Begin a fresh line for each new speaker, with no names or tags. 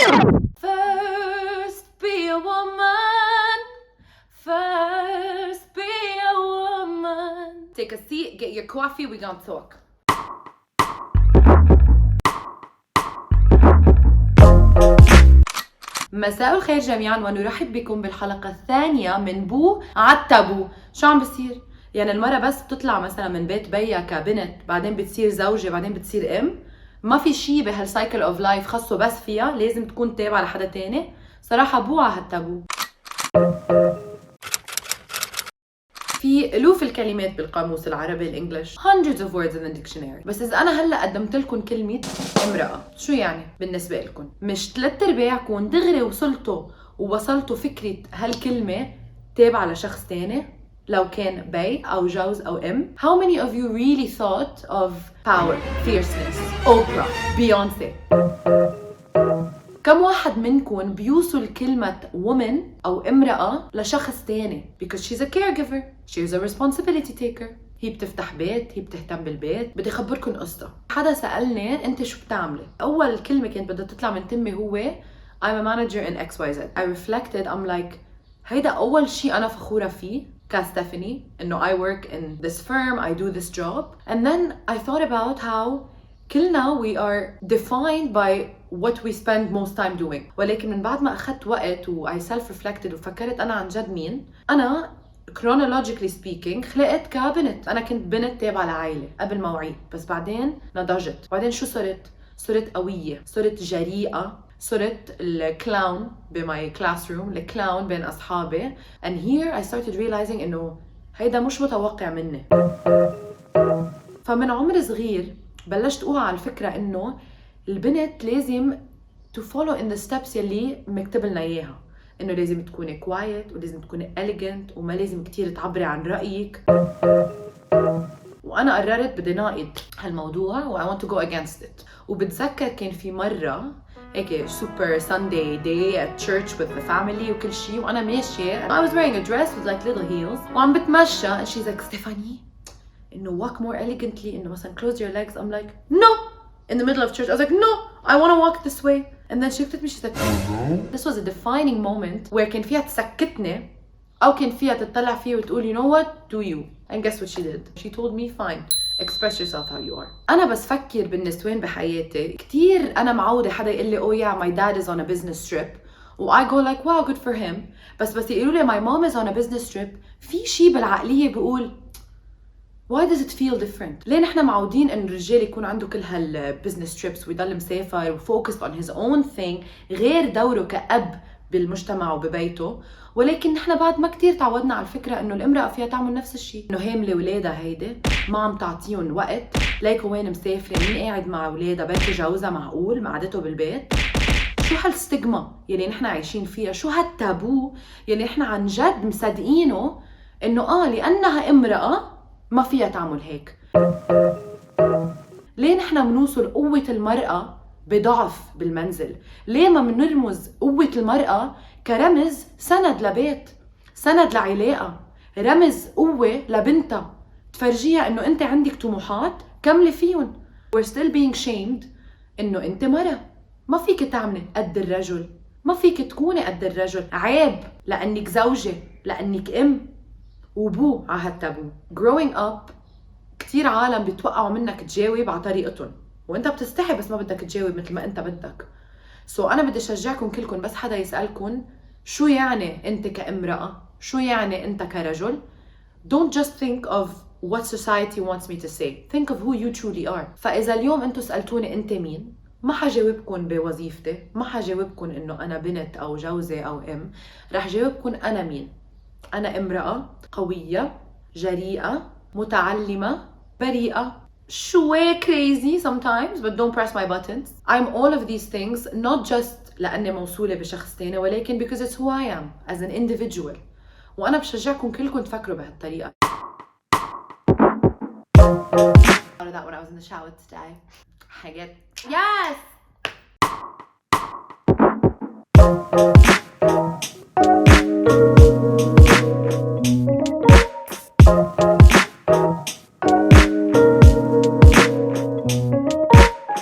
First be a woman. First be a woman. Take a seat, get your coffee, we gonna talk. مساء الخير جميعا ونرحب بكم بالحلقة الثانية من بو عالتابو. شو عم بصير؟ يعني المرة بس بتطلع مثلا من بيت بيها كبنت، بعدين بتصير زوجة، بعدين بتصير ام. ما في شي بهالسايكل اوف لايف خاصه بس فيها، لازم تكون تابعة لحدا تاني. صراحة بو عالتابو. في ألوف الكلمات بالقاموس العربي الإنجليش، hundreds of words in the dictionary. بس إذا أنا هلأ قدمت لكم كلمة امرأة، شو يعني بالنسبة لكم؟ مش 3/4 دغري ووصلتوا فكرة هالكلمة تابعة لشخص تاني، لو كان بي أو جوز أو ام. How many of you really thought of power, fierceness, Oprah, Beyonce? كم واحد منكم بيوصل كلمة woman أو امرأة لشخص تاني because she's a caregiver, she's a responsibility taker. هي بتفتح بيت، هي بتهتم بالبيت. بدي أخبركم قصة. حدا سألني أنت شو بتعملي؟ أول كلمة كانت بدها تطلع من تمي هو I'm a manager in XYZ. I reflected, I'm like هيدا أول شيء أنا فخورة فيه كستيفاني، إنه I work in this firm, I do this job. And then I thought about how كلنا we are defined by what we spend most time doing. ولكن من بعد ما أخذت وقت و I self-reflected وفكرت أنا عن جد مين، أنا chronologically speaking خلقت كبنت. أنا كنت بنت تابعة لعائلة قبل ما وعيت، بس بعدين نضجت. بعدين شو صرت؟ صرت قوية، صرت جريئة، صرت الكلاون بماي كلاس روم، الكلاون بين أصحابي. And here I started realizing إنه هيدا مش متوقع مني. فمن عمر صغير بلشت اوعى على الفكرة انه البنت لازم to follow in the steps يلي مكتب لنا اياها، انه لازم تكوني quiet ولازم تكوني elegant وما لازم كتير تعبري عن رأيك. وانا قررت بدي ناقض هالموضوع و I want to go against it. وبتذكر كان في مرة هيك super Sunday day at church with the family وكل شيء، وانا ماشية I was wearing a dress with like little heels وعم بتمشى and she's like Stephanie إنه walk more elegantly، إنه مثلا close your legs. I'm like no. In the middle of church I was like no, I want to walk this way. And then she looked at me, she's like this was a defining moment where كان فيها تسكتني أو كان فيها تطلع فيه وتقول you know what, do you. And guess what she did? She told me fine, express yourself how you are. أنا بس فكر بالنسوان بحياتي كتير أنا معودة حدا يقول لي oh yeah my dad is on a business trip و I go like wow good for him. بس يقولوا لي my mom is on a business trip، في شي بالعقلية بيقول why does it feel different؟ ليه نحن معودين إن الرجال يكون عنده كل هالبزنس تريبس ويضل مسافر وفوكس on his own thing غير دوره كأب بالمجتمع وببيته، ولكن نحن بعد ما كتير تعودنا على الفكرة إنه الامرأة فيها تعمل نفس الشيء، إنه هاملة ولادها هيدي ما عم تعطيهم وقت، ليكوا وين مسافرة، مين قاعد مع ولادها، بيت جوزها معقول ما قعدته بالبيت. شو هالستيغما يلي نحن عايشين فيها؟ شو هالتابو يلي نحن عن جد مصدقينه إنه لأنها امرأة ما فيها تعمل هيك؟ ليه نحن بنوصل قوة المرأة بضعف بالمنزل؟ ليه ما بنرمز قوة المرأة كرمز سند لبيت، سند لعلاقة، رمز قوة لبنتها تفرجيها انه انت عندك طموحات كملي فيهم. We're still being shamed انه انت مرأة ما فيك تعملي قد الرجل، ما فيك تكوني قد الرجل، عيب لانك زوجة، لانك ام. وبو على هالتابو. growing up كتير عالم بيتوقعوا منك تجاوب على طريقتهم وانت بتستحي بس ما بدك تجاوب مثل ما انت بدك. انا بدي اشجعكم كلكم بس حدا يسألكم شو يعني انت كامرأة، شو يعني انت كرجل. don't just think of what society wants me to say, think of who you truly are. فاذا اليوم انتوا سألتوني انت مين، ما حجاوبكم بوظيفتي، ما حجاوبكم انه انا بنت او جوزة او ام، رح جاوبكم انا مين. أنا امرأة قوية، جريئة، متعلمة، بريئة، شوي crazy sometimes but don't press my buttons. I'm all of these things not just لأني موصولة بشخص تاني، ولكن because it's who I am as an individual. وأنا بشجعكم كلكم تفكروا بهالطريقة. I did that when I was in the shower today. I get yes.